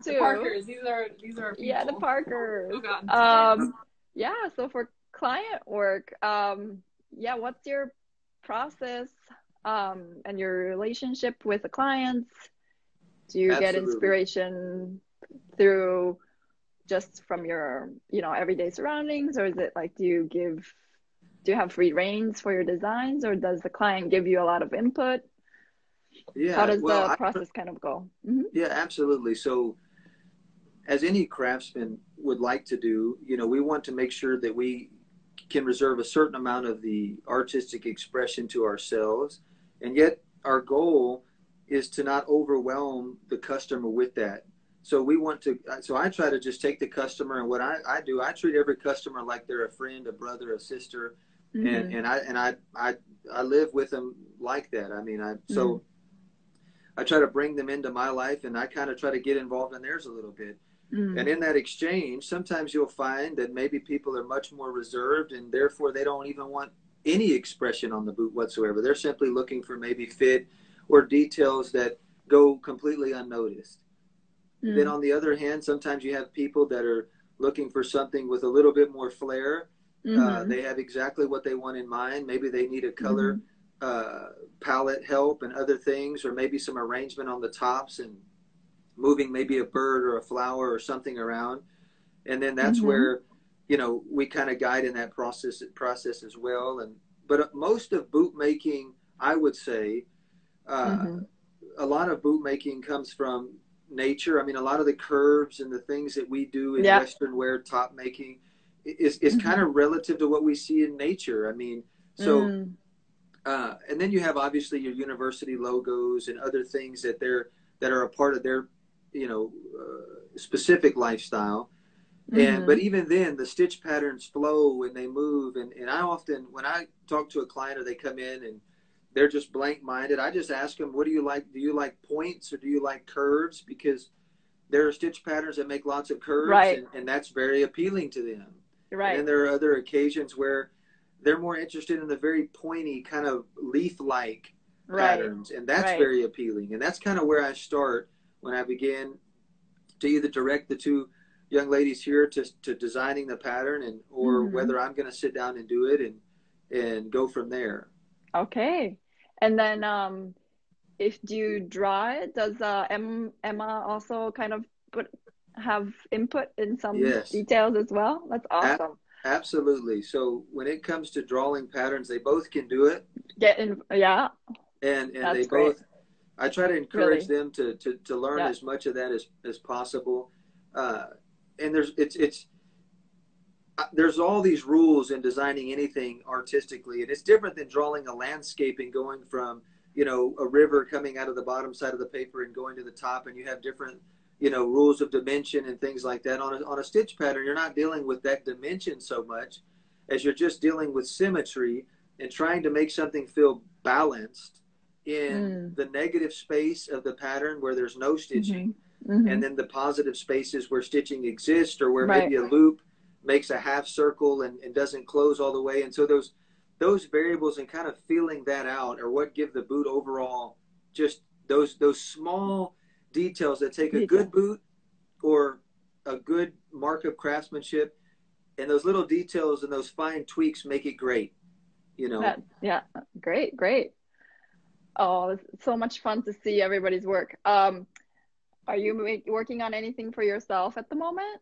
too. The Parkers. These are people. Yeah, the Parkers. Oh God. Yeah, so for client work, yeah, what's your process and your relationship with the clients? Do you get Absolutely. inspiration through just from your, everyday surroundings, or is it like do you have free reins for your designs, or does the client give you a lot of input? Yeah, How does well, the process kind of go? Mm-hmm. yeah, absolutely. So as any craftsman would like to do, we want to make sure that we can reserve a certain amount of the artistic expression to ourselves. And yet our goal is to not overwhelm the customer with that. So I try to just take the customer, and what I do, I treat every customer like they're a friend, a brother, a sister. Mm-hmm. And I live with them like that. I mean, so I try to bring them into my life, and I kind of try to get involved in theirs a little bit. And in that exchange, sometimes you'll find that maybe people are much more reserved, and therefore they don't even want any expression on the boot whatsoever. They're simply looking for maybe fit or details that go completely unnoticed. Then on the other hand, sometimes you have people that are looking for something with a little bit more flair. They have exactly what they want in mind. Maybe they need a color palette help and other things, or maybe some arrangement on the tops and moving maybe a bird or a flower or something around. And then that's where, we kind of guide in that process as well. But most of boot making, I would say, a lot of boot making comes from nature. I mean, a lot of the curves and the things that we do in Western wear top making is kind of relative to what we see in nature. I mean, so, and then you have obviously your university logos and other things that are a part of their, specific lifestyle. But even then the stitch patterns flow when they move. And I often, when I talk to a client or they come in and they're just blank minded, I just ask them, what do you like? Do you like points or do you like curves? Because there are stitch patterns that make lots of curves, and that's very appealing to them. Right. And then there are other occasions where they're more interested in the very pointy kind of leaf-like patterns, and that's very appealing. And that's kind of where I start when I begin to either direct the two young ladies here to designing the pattern, or whether I'm going to sit down and do it and go from there. Okay. And then if you draw it, does Emma also kind of have input in some details as well? That's awesome. Absolutely. So when it comes to drawing patterns, they both can do it. And they both, I try to encourage them to learn as much of that as possible. And there's all these rules in designing anything artistically, and it's different than drawing a landscape and going from, a river coming out of the bottom side of the paper and going to the top, and you have different, rules of dimension and things like that. On a stitch pattern, you're not dealing with that dimension so much as you're just dealing with symmetry and trying to make something feel balanced in the negative space of the pattern where there's no stitching, and then the positive spaces where stitching exists, or where maybe a loop makes a half circle and doesn't close all the way. And so those variables and kind of feeling that out are what give the boot overall just those small details that take a good boot or a good mark of craftsmanship, and those little details and those fine tweaks make it great, Great. Oh, it's so much fun to see everybody's work. Are you working on anything for yourself at the moment?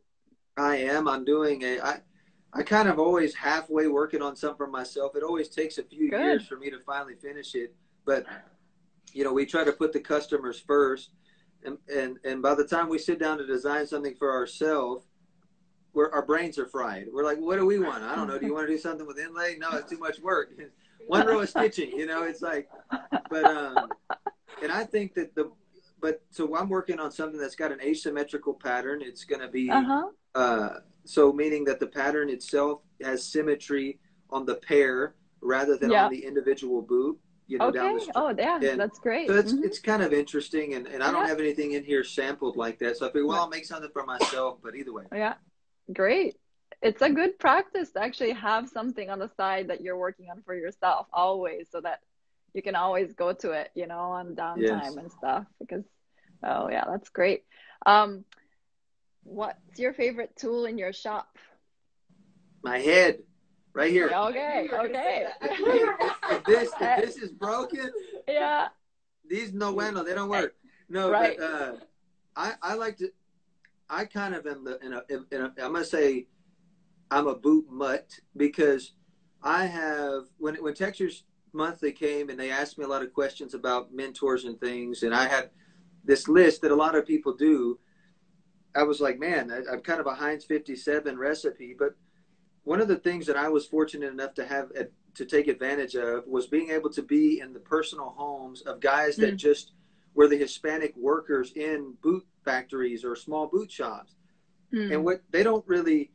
I am. I'm doing I kind of always halfway working on something for myself. It always takes a few years for me to finally finish it. But, we try to put the customers first. And by the time we sit down to design something for ourselves, our brains are fried. We're like, what do we want? I don't know. Do you want to do something with inlay? No, it's too much work. One row of stitching, it's like, but, and I think that so I'm working on something that's got an asymmetrical pattern. It's going to be, so meaning that the pattern itself has symmetry on the pair rather than on the individual boot, down the street. Oh, yeah, and that's great. So it's kind of interesting, and I don't have anything in here sampled like that. So I figured, I'll make something for myself, but either way. Yeah, great. It's a good practice to actually have something on the side that you're working on for yourself always, so that you can always go to it, on downtime and stuff. Because, that's great. What's your favorite tool in your shop? My head, right here. Okay, okay. If this is broken, Yeah. these no bueno, they don't work. No, Right. but I like to. I kind of am I'm gonna say I'm a boot mutt because I have when Textures Monthly came and they asked me a lot of questions about mentors and things, and I had this list that a lot of people do. I was like, man, I'm kind of a Heinz 57 recipe, but one of the things that I was fortunate enough to have to take advantage of was being able to be in the personal homes of guys that just were the Hispanic workers in boot factories or small boot shops. And what they don't really,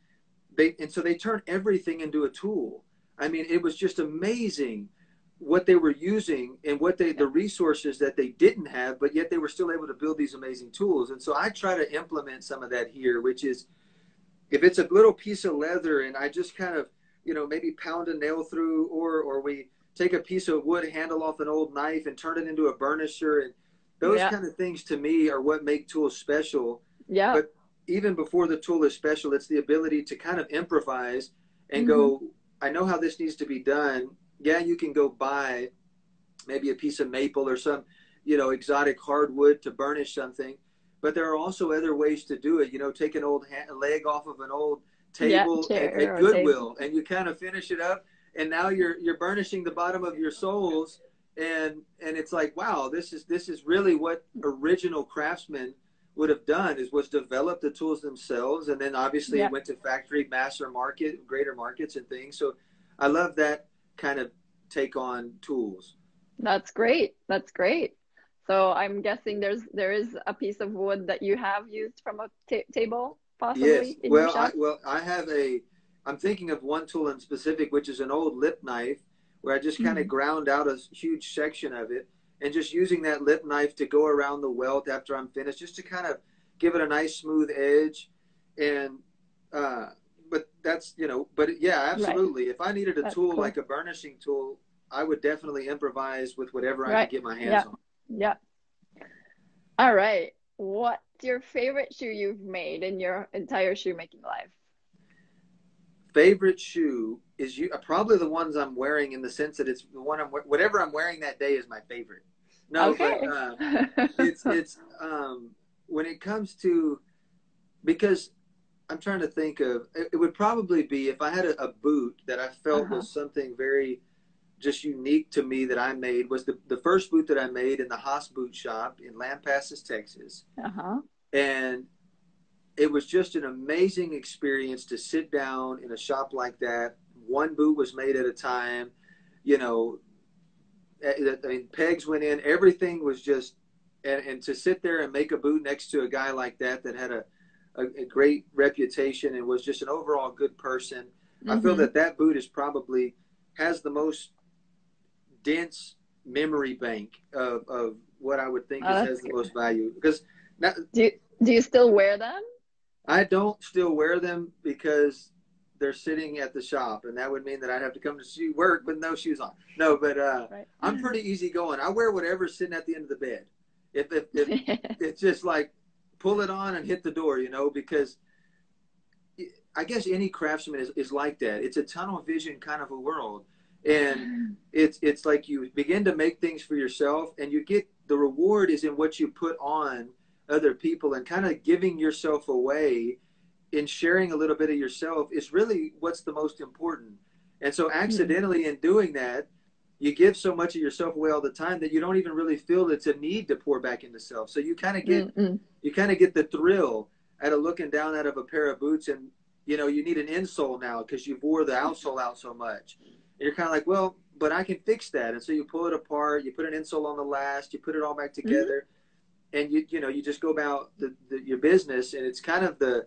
so they turn everything into a tool. I mean, it was just amazing what they were using and the resources that they didn't have, but yet they were still able to build these amazing tools. And so I try to implement some of that here, which is, if it's a little piece of leather and I just kind of, maybe pound a nail through, or we take a piece of wood handle off an old knife and turn it into a burnisher, and those kind of things to me are what make tools special. Yeah. But even before the tool is special, it's the ability to kind of improvise and go, I know how this needs to be done. Yeah, you can go buy maybe a piece of maple or some, exotic hardwood to burnish something. But there are also other ways to do it. Take an old leg off of an old table at Goodwill, and you kind of finish it up, and now you're burnishing the bottom of your soles, and it's like, wow, this is really what original craftsmen would have done, was develop the tools themselves, and then obviously it went to factory, mass or market, greater markets and things. So I love that kind of take on tools. That's great. That's great. So I'm guessing there is a piece of wood that you have used from a table, possibly, in your shop? I have I'm thinking of one tool in specific, which is an old lip knife, where I just kind of ground out a huge section of it, and just using that lip knife to go around the welt after I'm finished, just to kind of give it a nice smooth edge. And but that's, but yeah, absolutely. If I needed a tool like a burnishing tool, I would definitely improvise with whatever I could get my hands on. Yeah. All right. What's your favorite shoe you've made in your entire shoemaking life? Favorite shoe is probably the ones I'm wearing, in the sense that it's the one whatever I'm wearing that day is my favorite. No, okay. But it's when it comes to, because I'm trying to think of, it would probably be if I had a boot that I felt was something very just unique to me that I made, was the first boot that I made in the Haas boot shop in Lampasas, Texas. And it was just an amazing experience to sit down in a shop like that. One boot was made at a time, I mean, pegs went in, everything was just, and to sit there and make a boot next to a guy like that had a great reputation and was just an overall good person. I feel that boot is probably has the most dense memory bank of what I would think has the most value. Because do you still wear them? I don't still wear them because they're sitting at the shop, and that would mean that I'd have to come to work with no shoes on. No, but I'm pretty easygoing. I wear whatever's sitting at the end of the bed. If it's just like pull it on and hit the door, because I guess any craftsman is like that. It's a tunnel vision kind of a world. And it's like you begin to make things for yourself, and you get the reward is in what you put on other people, and kind of giving yourself away in sharing a little bit of yourself is really what's the most important. And so accidentally in doing that, you give so much of yourself away all the time that you don't even really feel it's a need to pour back into self. So you kind of get the thrill out of looking down out of a pair of boots, and you need an insole now because you wore the outsole out so much. And you're kind of like, well, but I can fix that. And so you pull it apart, you put an insole on the last, you put it all back together, and you just go about your business. And it's kind of the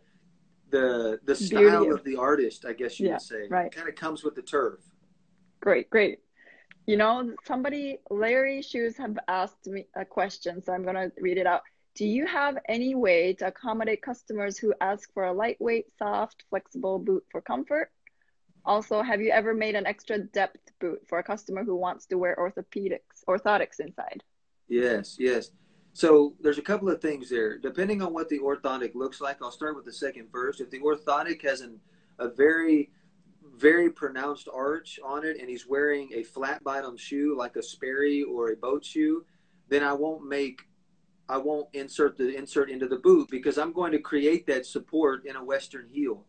style of the artist, I guess you would say. Right. It kind of comes with the turf. Great. Larry Shoes have asked me a question, so I'm going to read it out. Do you have any way to accommodate customers who ask for a lightweight, soft, flexible boot for comfort? Also, have you ever made an extra depth boot for a customer who wants to wear orthotics inside? Yes. So there's a couple of things there. Depending on what the orthotic looks like, I'll start with the second first. If the orthotic has a very, very pronounced arch on it and he's wearing a flat bottom shoe like a Sperry or a boat shoe, then I won't insert the insert into the boot because I'm going to create that support in a Western heel.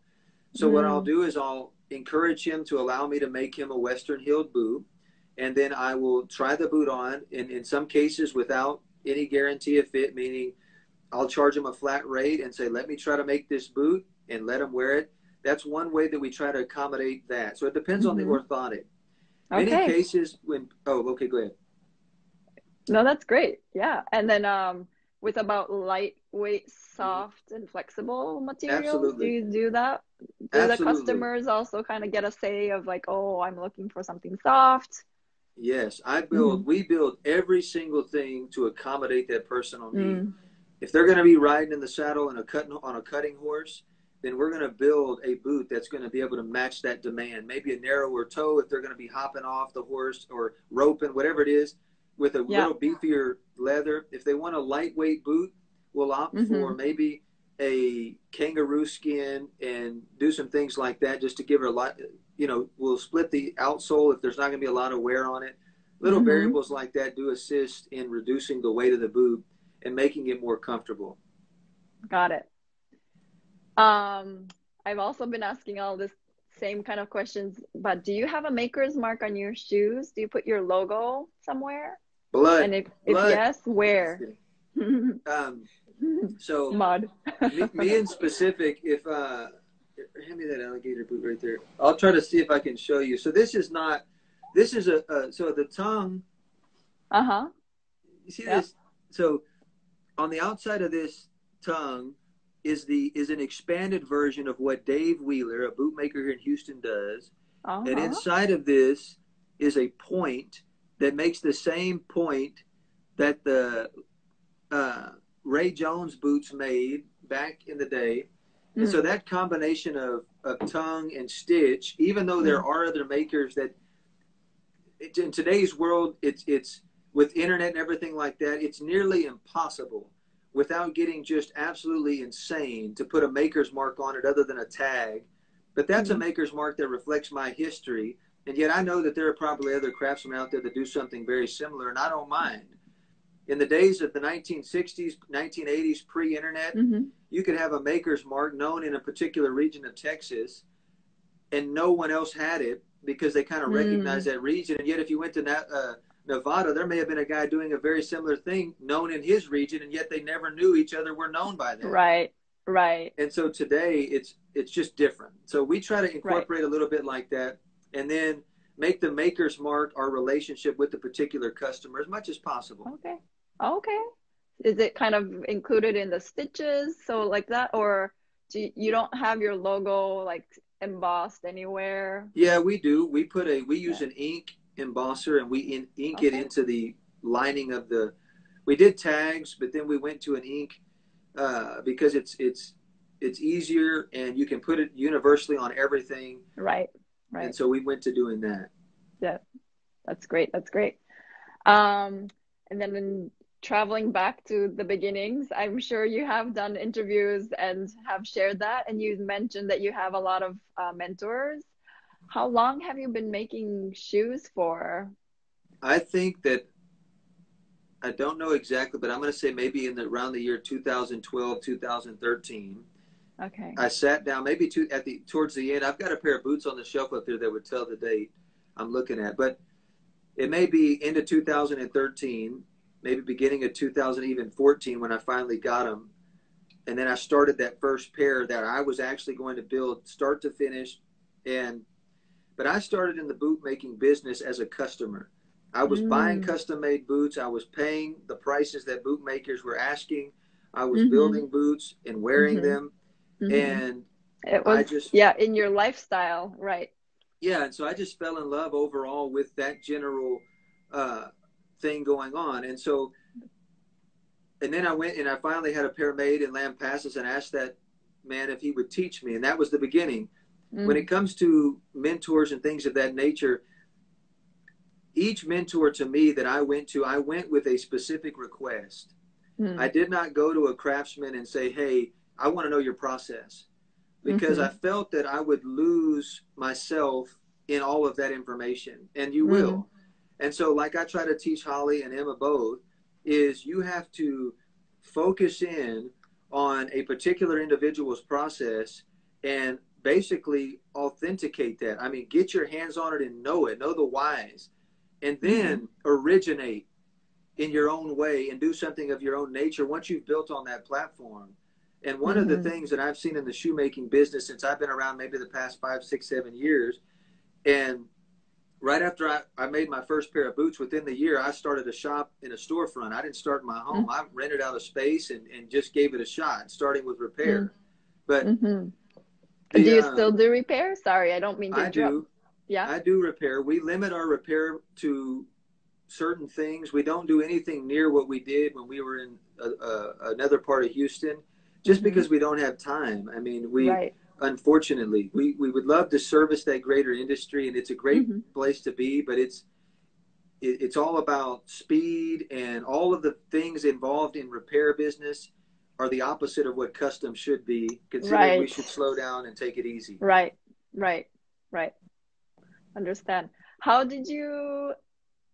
So what I'll do is I'll encourage him to allow me to make him a Western heeled boot. And then I will try the boot on, in some cases without any guarantee of fit, meaning I'll charge him a flat rate and say, let me try to make this boot and let him wear it. That's one way that we try to accommodate that. So it depends on the orthotic. Many cases when, okay, go ahead. No, that's great. Yeah. And then with about lightweight, soft, and flexible materials, do you do that? Do the customers also kind of get a say of like, oh, I'm looking for something soft? Yes, we build every single thing to accommodate that personal need. If they're going to be riding in the saddle on a cutting horse, then we're going to build a boot that's going to be able to match that demand. Maybe a narrower toe if they're going to be hopping off the horse or roping, whatever it is, with a little beefier leather. If they want a lightweight boot, we'll opt for maybe a kangaroo skin and do some things like that just to give her a lot. You know, we'll split the outsole if there's not going to be a lot of wear on it. Little variables like that do assist in reducing the weight of the boot and making it more comfortable. Got it. I've also been asking all this same kind of questions, but do you have a maker's mark on your shoes? Do you put your logo somewhere? Blood. And if yes, where? So mud. me in specific, if hand me that alligator boot right there. I'll try to see if I can show you. So this is so the tongue. You see this? So on the outside of this tongue is an expanded version of what Dave Wheeler, a bootmaker here in Houston, does. And inside of this is a point that makes the same point that the Ray Jones boots made back in the day. And so that combination of tongue and stitch, even though there are other makers that in today's world, it's with internet and everything like that, it's nearly impossible without getting just absolutely insane to put a maker's mark on it other than a tag. But that's a maker's mark that reflects my history. And yet I know that there are probably other craftsmen out there that do something very similar, and I don't mind. In the days of the 1960s, 1980s, pre-internet, you could have a maker's mark known in a particular region of Texas, and no one else had it because they kind of recognized that region. And yet if you went to Nevada, there may have been a guy doing a very similar thing known in his region, and yet they never knew each other were known by that. Right. And so today it's just different. So we try to incorporate a little bit like that, and then make the maker's mark our relationship with the particular customer as much as possible. Okay. Is it kind of included in the stitches? So like that, or you don't have your logo like embossed anywhere? Yeah, we do. We use an ink embosser, and we ink it into the lining of we did tags, but then we went to an ink because it's easier and you can put it universally on everything. Right. And so we went to doing that. Yeah, that's great. And then in traveling back to the beginnings, I'm sure you have done interviews and have shared that, and you mentioned that you have a lot of mentors. How long have you been making shoes for? I think that, I don't know exactly, but I'm going to say maybe around the year 2012, 2013. Okay. I sat down maybe towards the end. I've got a pair of boots on the shelf up there that would tell the date I'm looking at, but it may be into 2013, maybe beginning of 2014 when I finally got them. And then I started that first pair that I was actually going to build start to finish. But I started in the boot making business as a customer. I was buying custom made boots. I was paying the prices that boot makers were asking. I was building boots and wearing them. And it was in your lifestyle, right? Yeah, and so I just fell in love overall with that general thing going on. And so, and then I went and I finally had a pair made in Lampasas and asked that man if he would teach me. And that was the beginning. When it comes to mentors and things of that nature, each mentor to me that I went with a specific request. I did not go to a craftsman and say, hey, I want to know your process, because I felt that I would lose myself in all of that information, and you will. And so like I try to teach Holly and Emma both, is you have to focus in on a particular individual's process and basically authenticate that. I mean, get your hands on it and know the whys, and then originate in your own way and do something of your own nature once you've built on that platform. And one of the things that I've seen in the shoemaking business since I've been around, maybe the past 5, 6, 7 years, and right after I made my first pair of boots, within the year, I started a shop in a storefront. I didn't start in my home. I rented out a space and just gave it a shot, starting with repair. But do you still do repair? Sorry, I don't mean to interrupt. I do. Yeah, I do repair. We limit our repair to certain things. We don't do anything near what we did when we were in another part of Houston, just because we don't have time. I mean, unfortunately, we would love to service that greater industry, and it's a great place to be, but it's all about speed, and all of the things involved in repair business are the opposite of what custom should be. Considering we should slow down and take it easy. Right. Understand. How did you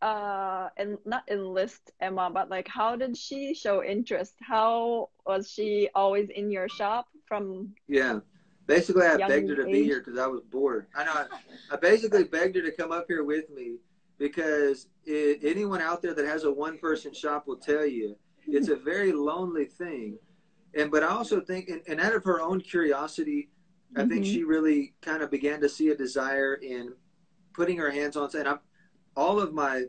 and not enlist Emma, but like, how did she show interest? How was she always in your shop from? Yeah, basically I begged her to be here because I was bored. I know. I basically begged her to come up here with me, because anyone out there that has a one-person shop will tell you it's a very lonely thing. But I also think, and out of her own curiosity, I think she really kind of began to see a desire in putting her hands on. And all of my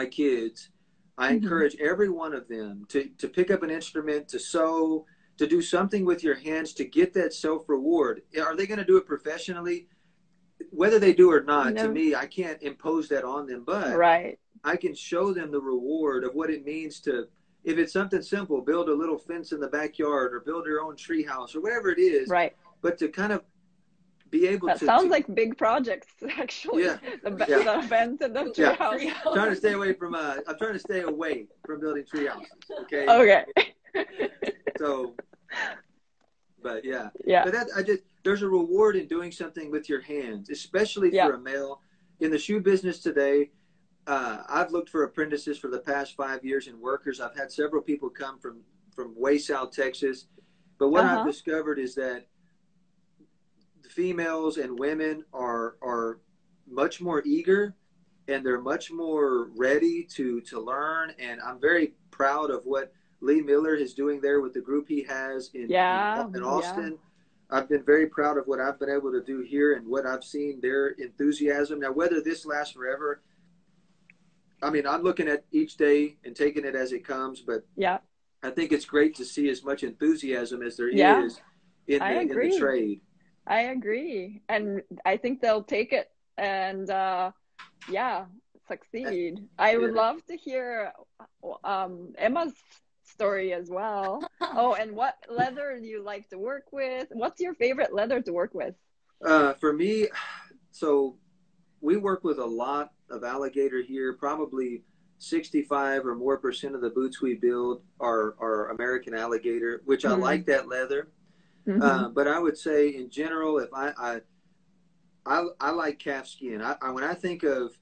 kids, I encourage every one of them to pick up an instrument, to sew, to do something with your hands, to get that self-reward. Are they going to do it professionally? Whether they do or not, to me, I can't impose that on them, but I can show them the reward of what it means to, if it's something simple, build a little fence in the backyard, or build your own tree house, or whatever it is. But to kind of be able to. That sounds like big projects, actually. The fence and the tree house. I'm trying to stay away from. I'm trying to stay away from building tree houses. Okay. So, but But there's a reward in doing something with your hands, especially for a male. In the shoe business today, I've looked for apprentices for the past 5 years and workers. I've had several people come from way south Texas, but what I've discovered is that females and women are much more eager, and they're much more ready to learn. And I'm very proud of what Lee Miller is doing there with the group he has in Austin. I've been very proud of what I've been able to do here and what I've seen their enthusiasm. Now, whether this lasts forever, I mean, I'm looking at each day and taking it as it comes, but I think it's great to see as much enthusiasm as there is in the trade. I agree. And I think they'll take it and, succeed. I would love to hear Emma's story as well. And what leather do you like to work with? What's your favorite leather to work with? For me, so we work with a lot of alligator here. Probably 65 or more % of the boots we build are American alligator, which I like that leather. But I would say in general, if I like calfskin. When I think of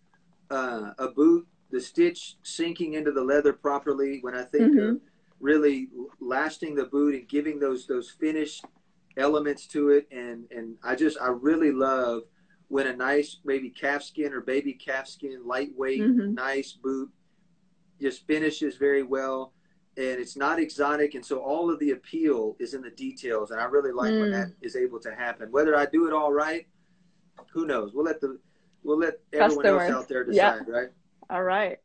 a boot, the stitch sinking into the leather properly, when I think of really lasting the boot and giving those finished elements to it, and I really love when a nice maybe calfskin or baby calfskin, lightweight, nice boot just finishes very well. And it's not exotic, and so all of the appeal is in the details, and I really like when that is able to happen. Whether I do it all right, who knows? We'll let everyone else out there decide, right? All right.